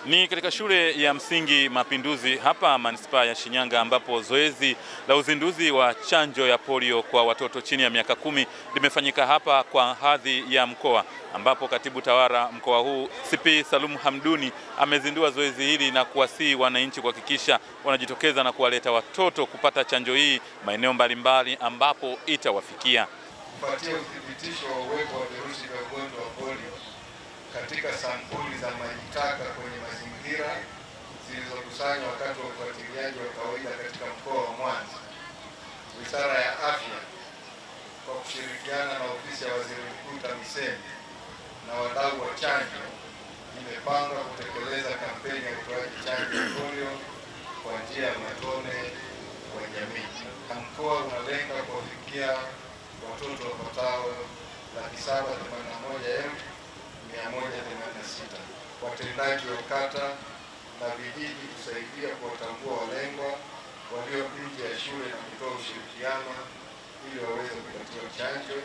Ni katika shule ya msingi Mapinduzi hapa manispaa ya Shinyanga, ambapo zoezi la uzinduzi wa chanjo ya polio kwa watoto chini ya miaka 10 limefanyika hapa kwa hadhi ya mkoa, ambapo katibu tawala mkoa huu CP Salum Hamduni amezindua zoezi hili na kuwasihi wananchi kuhakikisha wanajitokeza na kuwaleta watoto kupata chanjo hii maeneo mbalimbali ambapo itawafikia. Kufuatia uthibitisho wa uwepo wa virusi vya ugonjwa wa polio katika sampuli za maji taka kwenye mazingira zilizokusanywa wakati wa ufuatiliaji wa kawaida katika mkoa wa Mwanza, Wizara ya Afya kwa kushirikiana na ofisi ya Waziri Mkuu TAMISEMI na wadau wa chanjo imepanga kutekeleza kampeni ya utoaji chanjo ya polio kwa njia ya matone kwa jamii. Mkoa unalenga kuwafikia watoto wapatao 781,186. Watendaji wa kata na vijiji kusaidia kuwatambua walengwa walio nje ya shule na kutoa ushirikiano ili waweze kupatiwa chanjo.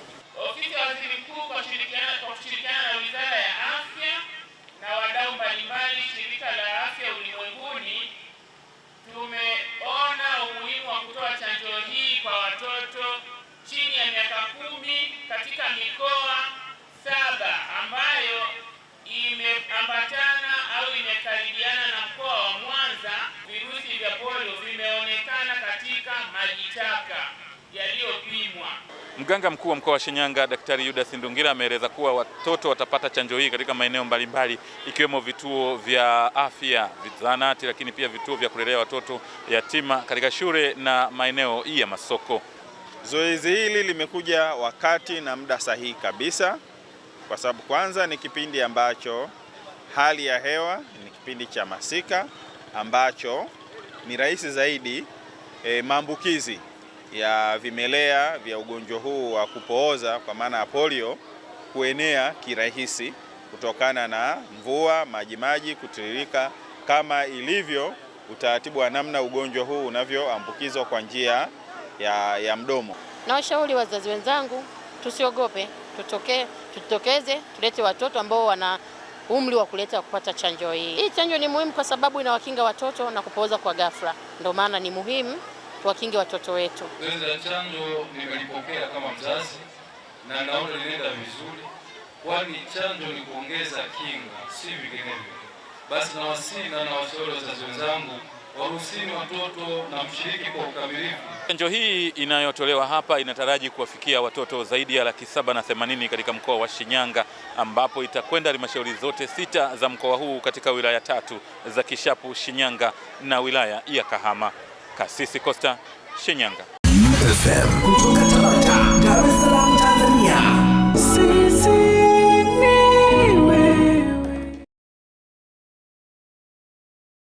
Ofisi ya Waziri Mkuu kwa kushirikiana na Wizara ya Afya na wadau mbalimbali, Shirika la Afya Ulimwenguni, tumeona umuhimu wa kutoa chanjo hii kwa watoto chini ya miaka 10 katika mikoa 7 ambayo imeambatana au imekaribiana na mkoa wa Mwanza. Virusi vya polio vimeonekana katika maji taka yaliyopimwa. Mganga mkuu wa mkoa wa Shinyanga Daktari Yudas Ndungira ameeleza kuwa watoto watapata chanjo hii katika maeneo mbalimbali ikiwemo vituo vya afya, zahanati, lakini pia vituo vya kulelea watoto yatima katika shule na maeneo ya masoko. Zoezi hili limekuja wakati na muda sahihi kabisa, kwa sababu kwanza ni kipindi ambacho hali ya hewa ni kipindi cha masika ambacho ni rahisi zaidi maambukizi ya vimelea vya ugonjwa huu wa kupooza kwa maana ya polio kuenea kirahisi kutokana na mvua, majimaji kutiririka, kama ilivyo utaratibu wa namna ugonjwa huu unavyoambukizwa kwa njia ya mdomo. Na washauri wazazi wenzangu, tusiogope, tutokeze, tulete watoto ambao wana umri wa kupata chanjo hii. Hii chanjo ni muhimu kwa sababu inawakinga watoto na kupooza kwa ghafla. Ndio maana ni muhimu tuwakinge watoto wetu. Zoezi la chanjo nimelipokea kama mzazi na naona linaenda vizuri, kwani chanjo ni kuongeza kinga, si vinginevyo. Basi nawasihi na nawashauri wazazi wenzangu waruhusini watoto na mshiriki kwa ukamilifu. Chanjo hii inayotolewa hapa inataraji kuwafikia watoto zaidi ya 780,000 katika mkoa wa Shinyanga, ambapo itakwenda halmashauri zote 6 za mkoa huu katika wilaya 3 za Kishapu, Shinyanga na wilaya ya Kahama. Kasisi Costa, Shinyanga. FM.